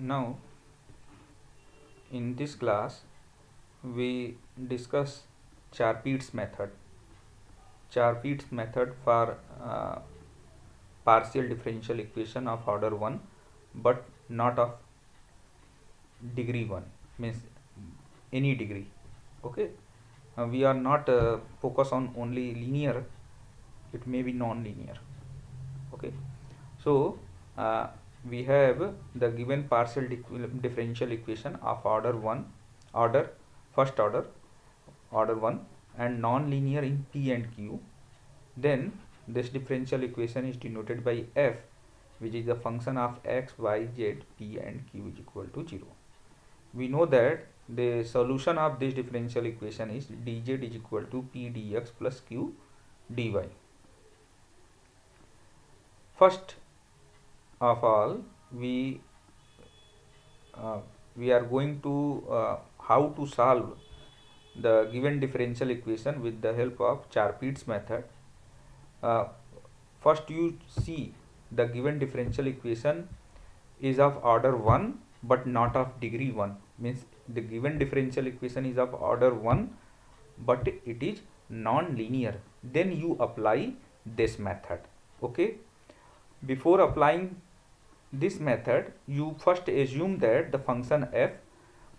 Now, in this class, we discuss Charpit's method. Charpit's method for partial differential equation of order 1 but not of degree 1, means any degree. Okay, we are not focus on only linear, it may be non-linear. Okay, so we have the given partial differential equation of order 1, order first order 1 and non-linear in P and Q. Then this differential equation is denoted by f, which is the function of x, y, z, p and q is equal to 0. We know that the solution of this differential equation is dz is equal to p dx plus q dy. First of all, we are going to how to solve the given differential equation with the help of Charpit's method. First you see the given differential equation is of order 1 but not of degree 1, means the given differential equation is of order 1 but it is non-linear. Then you apply this method. Okay, before applying this method, you first assume that the function f,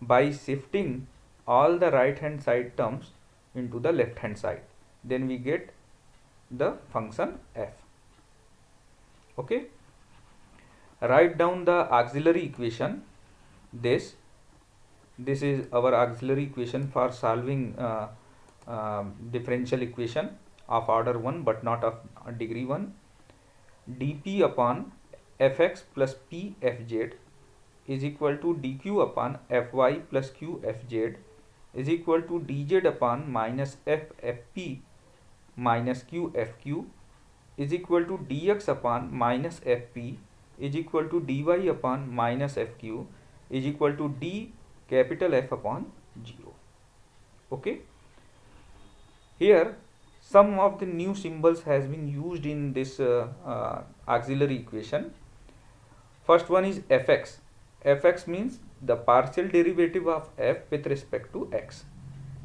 by shifting all the right hand side terms into the left hand side, then we get the function f. Okay, write down the auxiliary equation. This is our auxiliary equation for solving differential equation of order 1 but not of degree 1. dp upon fx plus p fz is equal to dq upon fy plus q fz is equal to dz upon minus f fp minus q fq is equal to dx upon minus fp is equal to dy upon minus fq is equal to d capital F upon 0. Okay, here some of the new symbols has been used in this auxiliary equation. First one is fx. Fx means the partial derivative of f with respect to x.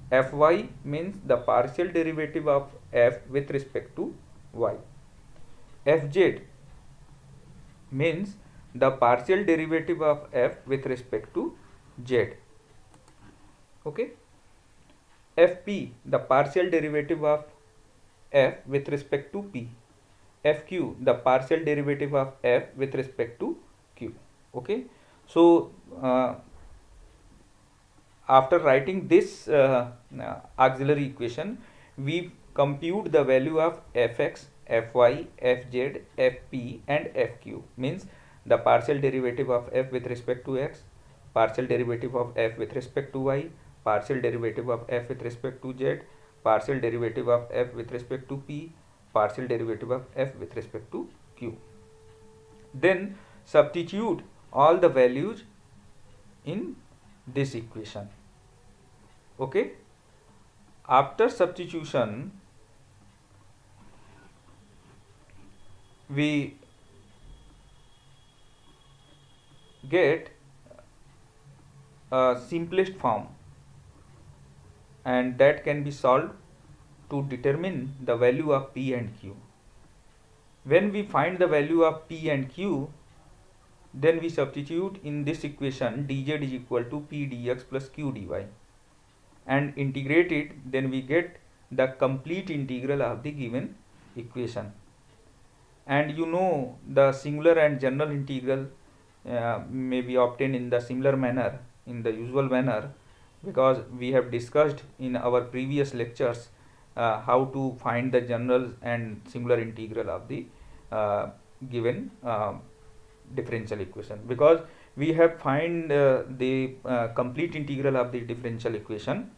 Fy means the partial derivative of f with respect to y. Fz means the partial derivative of f with respect to z. Okay, fp the partial derivative of f with respect to p. Fq the partial derivative of f with respect to q. Okay, so after writing this auxiliary equation, we compute the value of fx, fy, fz, fp and fq, means the partial derivative of f with respect to x, partial derivative of f with respect to y, partial derivative of f with respect to z, partial derivative of f with respect to p, partial derivative of f with respect to q. Then substitute all the values in this equation. Okay, after substitution we get a simplest form, and that can be solved to determine the value of p and q. When we find the value of p and q, then we substitute in this equation dz is equal to p dx plus q dy and integrate it, then we get the complete integral of the given equation. And you know the singular and general integral may be obtained in the similar manner, in the usual manner, because we have discussed in our previous lectures how to find the general and singular integral of the given differential equation, because we have find the complete integral of the differential equation.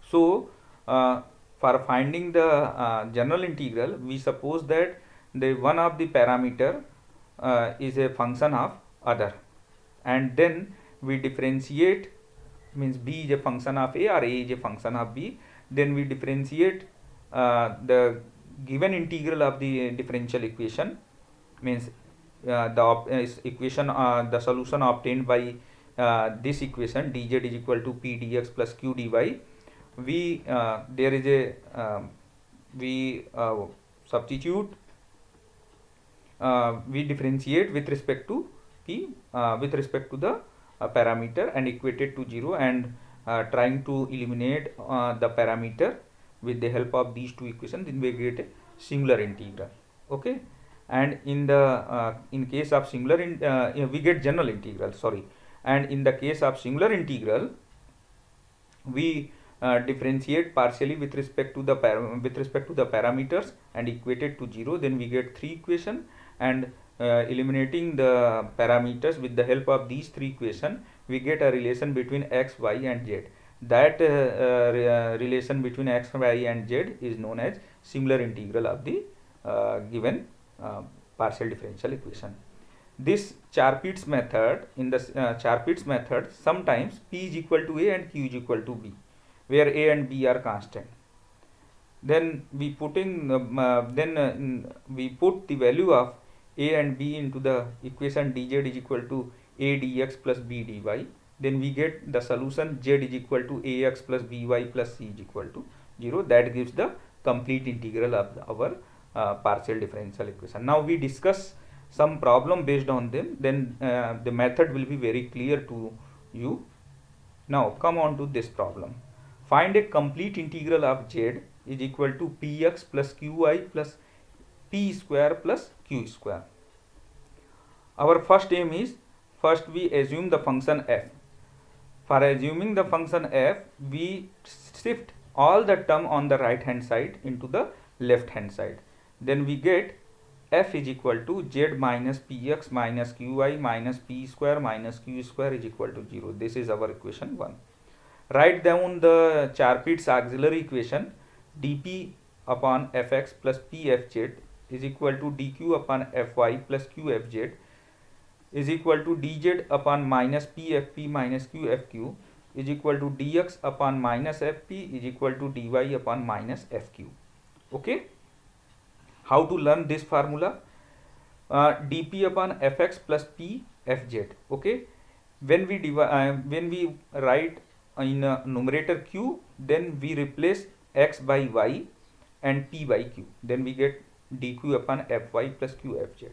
So for finding the general integral, we suppose that the one of the parameter is a function of other, and then we differentiate, means b is a function of a or a is a function of b, then we differentiate the given integral of the differential equation, means equation, the solution obtained by this equation dz is equal to p dx plus q dy, we there is a we substitute, we differentiate with respect to p, with respect to the parameter, and equate it to 0, and trying to eliminate the parameter with the help of these two equations, then we get a singular integral. Okay, and in the in case of singular we get general integral, sorry, and in the case of singular integral, we differentiate partially with respect to the parameters and equate it to 0, then we get 3 equation, and eliminating the parameters with the help of these 3 equation, we get a relation between x, y and z. That relation between x, y and z is known as singular integral of the given partial differential equation. This Charpit's method, in the Charpit's method, sometimes p is equal to a and q is equal to b, where a and b are constant. Then we put the value of a and b into the equation dz is equal to a dx plus b dy. Then we get the solution z is equal to ax plus by plus c is equal to 0. That gives the complete integral of our partial differential equation. Now we discuss some problem based on them, then the method will be very clear to you. Now come on to this problem. Find a complete integral of z is equal to px plus qy plus p square plus q square. Our first aim is, first we assume the function f. For assuming the function f, we shift all the term on the right hand side into the left hand side. Then we get f is equal to z minus px minus qy minus p square minus q square is equal to 0. This is our equation 1. Write down the Charpit's auxiliary equation dp upon fx plus pfz is equal to dq upon fy plus qfz is equal to dz upon minus pfp minus qfq is equal to dx upon minus fp is equal to dy upon minus fq. Okay, how to learn this formula? Dp upon fx plus p fz. Okay, when we write in numerator q, then we replace x by y and p by q, then we get dq upon fy plus qfz.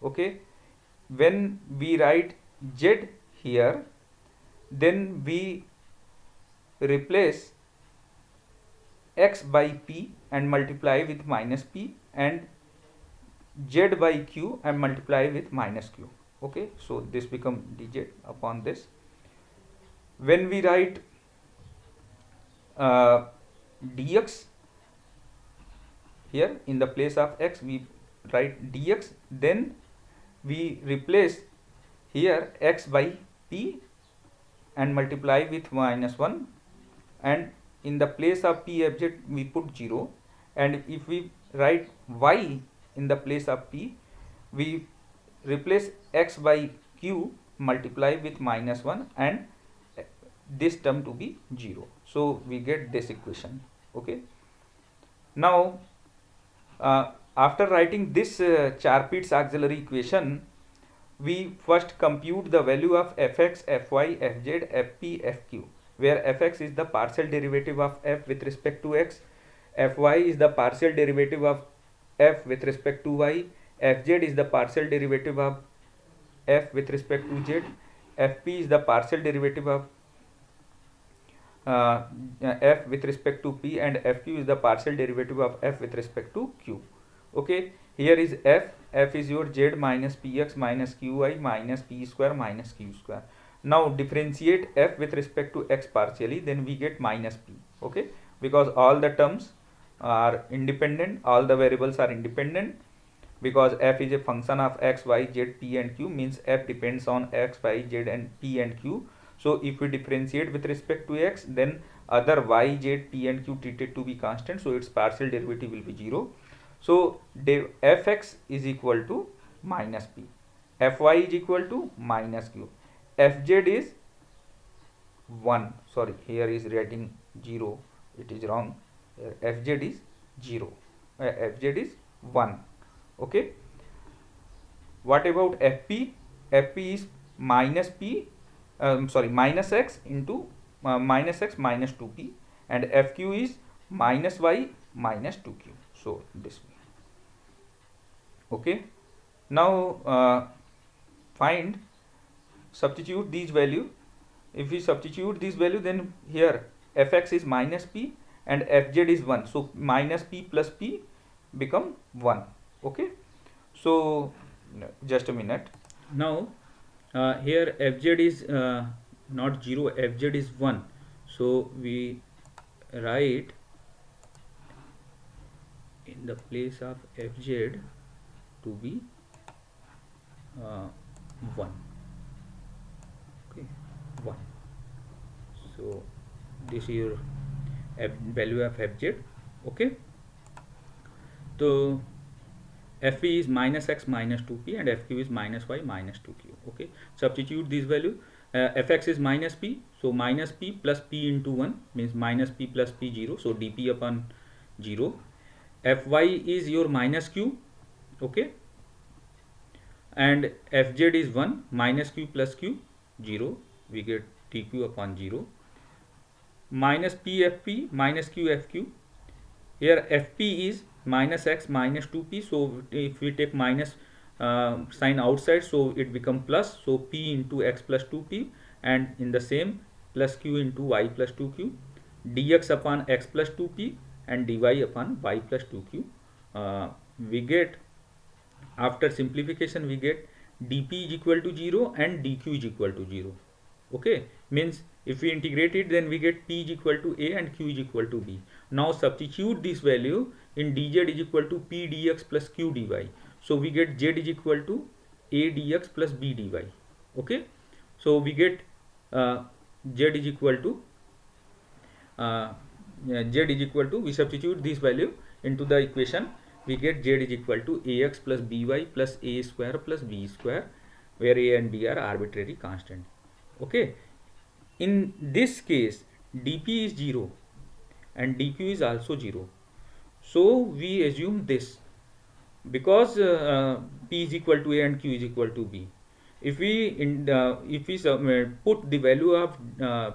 Okay, when we write z here, then we replace x by p and multiply with minus p, and z by q and multiply with minus q. Okay, so this become dz upon this. When we write dx here, in the place of x we write dx, then we replace here x by p and multiply with minus 1, and in the place of p fz we put 0, and if we write y in the place of p, we replace x by q multiply with minus 1 and this term to be 0. So we get this equation. Okay, now after writing this Charpit's auxiliary equation, we first compute the value of fx, fy, fz, fp, fq, where fx is the partial derivative of f with respect to x, fy is the partial derivative of f with respect to y, fz is the partial derivative of f with respect to z, fp is the partial derivative of f with respect to p, and fq is the partial derivative of f with respect to q. Okay, here is f is your z minus px minus qy minus p square minus q square. Now differentiate f with respect to x partially, then we get minus p. Okay, because all the terms are independent, all the variables are independent, because f is a function of x, y, z, p and q, means f depends on x, y, z and p and q. So if we differentiate with respect to x, then other y, z, p and q treated to be constant, so its partial derivative will be 0. So fx is equal to minus p, fy is equal to minus q, fz is 1, sorry here is writing 0, it is wrong, fz is 0, fz is 1. Okay, What about fp? Fp is minus p, minus x into minus x minus 2p, and fq is minus y minus 2q. So this way. Okay. Now find, substitute these value. If we substitute this value, then here fx is minus p and fz is 1. So minus p plus p become 1. Okay. So just a minute. Now here fz is not 0, fz is 1. So we write in the place of fz to be 1. Okay, 1. So this is your value of fz. Okay. So fp is minus x minus 2p and fq is minus y minus 2q. Okay. Substitute this value. Fx is minus p, so minus p plus p into 1 means minus p plus p 0, so dp upon 0. Fy is your minus q. Okay. And fz is 1, minus q plus q 0, we get dq upon 0. Minus p fp minus q fq. Here fp is minus x minus 2p, so if we take minus sign outside, so it become plus, so p into x plus 2p, and in the same plus q into y plus 2q, dx upon x plus 2p and dy upon y plus 2q. We get, after simplification, we get dp is equal to 0 and dq is equal to 0. Okay, means if we integrate it, then we get p is equal to a and q is equal to b. Now substitute this value in dz is equal to p dx plus q dy. So we get z is equal to a dx plus b dy. Okay, so we get z is equal to we substitute this value into the equation. We get z is equal to ax plus by plus a square plus b square, where a and b are arbitrary constant. Okay. In this case, dp is 0 and dq is also 0. So we assume this, because p is equal to a and q is equal to b. If we put the value of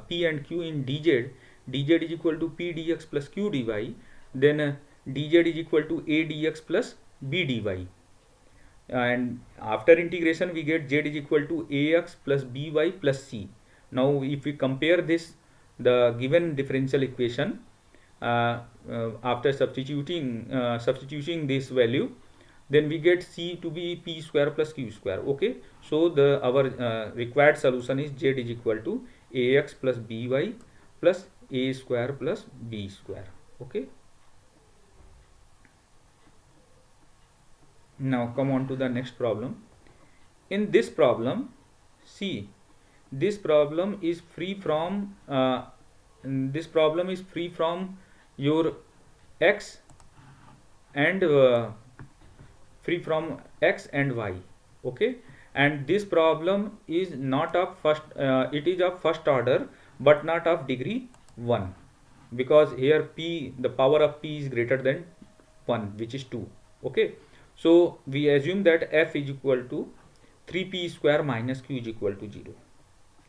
p and q in dz, dz is equal to p dx plus q dy, then dz is equal to a dx plus b dy. And after integration, we get z is equal to ax plus by plus c. Now if we compare this, the given differential equation, after substituting this value, then we get c to be p square plus q square. Okay, so our required solution is z is equal to ax plus by plus a square plus b square. Okay. Now come on to the next problem. In this problem, see, this problem is free from your x and free from x and y. Okay, and this problem is not of first, it is of first order but not of degree 1, because here p, the power of p is greater than 1, which is 2. Okay, so we assume that f is equal to 3p square minus q is equal to 0.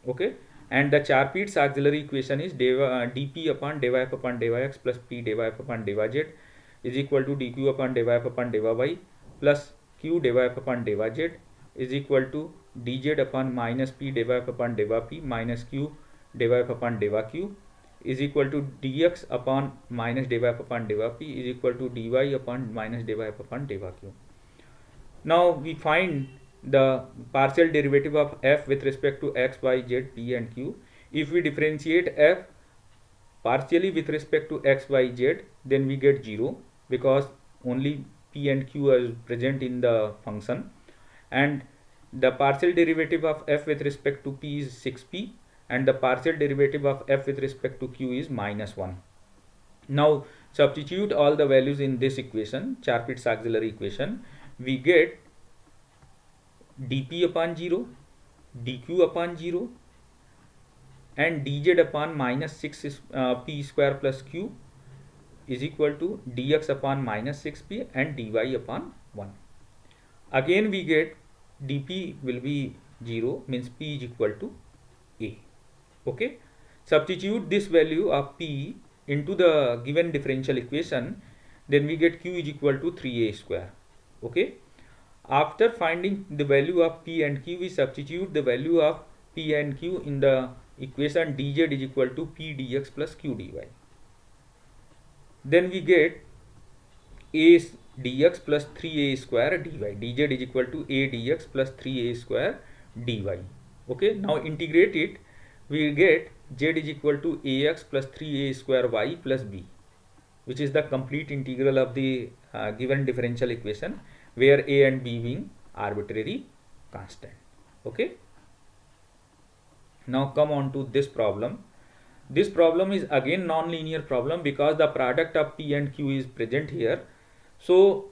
Okay, and the Charpit's auxiliary equation is dp upon dy upon dyx plus p dy upon dyz is equal to dq upon dy upon dy plus q dy upon dyz is equal to dz upon minus p dy upon dyp minus q dy upon dyq is equal to dx upon minus dy upon dyp is equal to dy upon minus dy upon dyq. Now we find the partial derivative of f with respect to x, y, z, p and q. If we differentiate f partially with respect to x, y, z, then we get 0, because only p and q are present in the function, and the partial derivative of f with respect to p is 6p, and the partial derivative of f with respect to q is minus 1. Now substitute all the values in this equation, Charpit's auxiliary equation. We get dp upon 0, dq upon 0 and dz upon minus 6 is, p square plus q is equal to dx upon minus 6p and dy upon 1. Again we get dp will be 0, means p is equal to a. Okay, substitute this value of p into the given differential equation, then we get q is equal to 3a square. Okay, after finding the value of p and q, we substitute the value of p and q in the equation dz is equal to p dx plus q dy. Then we get a dx plus 3a square dy. Dz is equal to a dx plus 3a square dy. Okay, now integrate it, we get z is equal to ax plus 3a square y plus b, which is the complete integral of the given differential equation, where a and b being arbitrary constant. Okay, now come on to this problem. This problem is again non-linear problem because the product of p and q is present here. So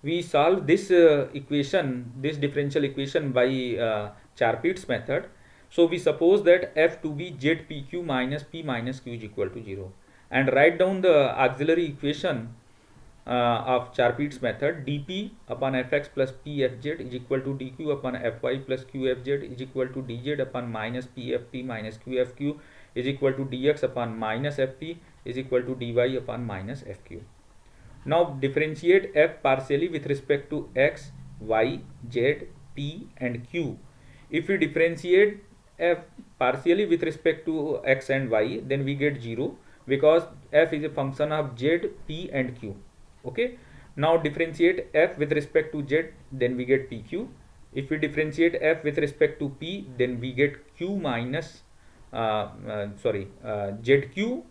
we solve this equation, this differential equation by Charpit's method. So we suppose that f to be zpq minus p minus q is equal to 0, and write down the auxiliary equation of Charpit's method. dp upon fx plus pfz is equal to dq upon fy plus qfz is equal to dz upon minus pft minus qfq is equal to dx upon minus fp is equal to dy upon minus fq. Now differentiate f partially with respect to x, y, z, p and q. If we differentiate f partially with respect to x and y, then we get 0 because f is a function of z, p and q. Okay, now differentiate f with respect to z, then we get pq. If we differentiate f with respect to p, then we get q minus zq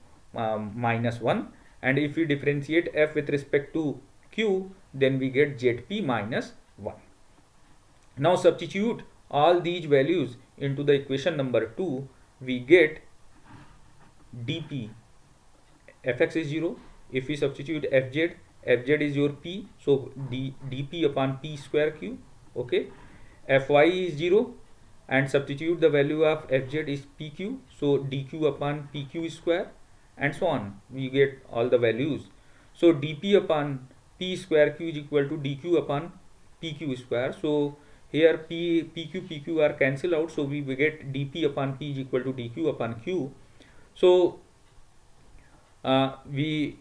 minus 1, and if we differentiate f with respect to q, then we get zp minus 1. Now substitute all these values into the equation number 2, we get dp fx is 0. If we substitute fz, fz is your p, so dp upon p square q. Okay, fy is 0, and substitute the value of fz is pq, so dq upon pq square, and so on. We get all the values. So dp upon p square q is equal to dq upon pq square. So here pq are cancelled out, so we get dp upon p is equal to dq upon q. So we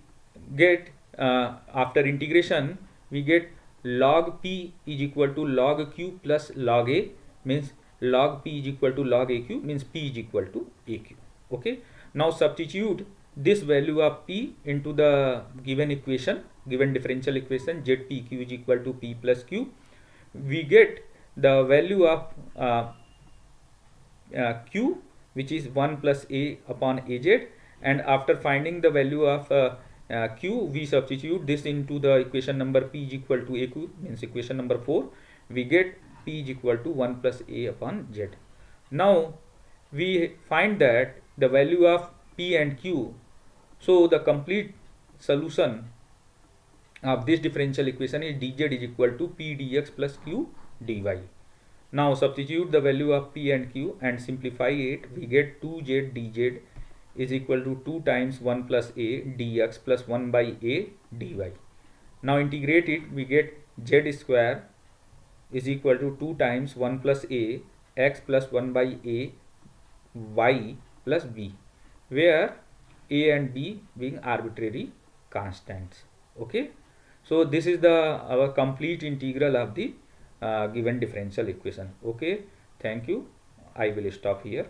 get after integration, we get log p is equal to log q plus log a, means log p is equal to log aq, means p is equal to aq. Okay, now substitute this value of p into the given equation, given differential equation zpq is equal to p plus q. We get the value of q, which is 1 plus a upon az, and after finding the value of q, we substitute this into the equation number p is equal to aq, means equation number 4. We get p is equal to 1 plus a upon z. Now we find that the value of p and q, so the complete solution of this differential equation is dz is equal to p dx plus q dy. Now substitute the value of p and q and simplify it, we get 2z dz is equal to 2 times 1 plus a dx plus 1 by a dy. Now integrate it, we get z square is equal to 2 times 1 plus a x plus 1 by a y plus b, where a and b being arbitrary constants. Okay, so this is our complete integral of the given differential equation. Okay, thank you. I will stop here.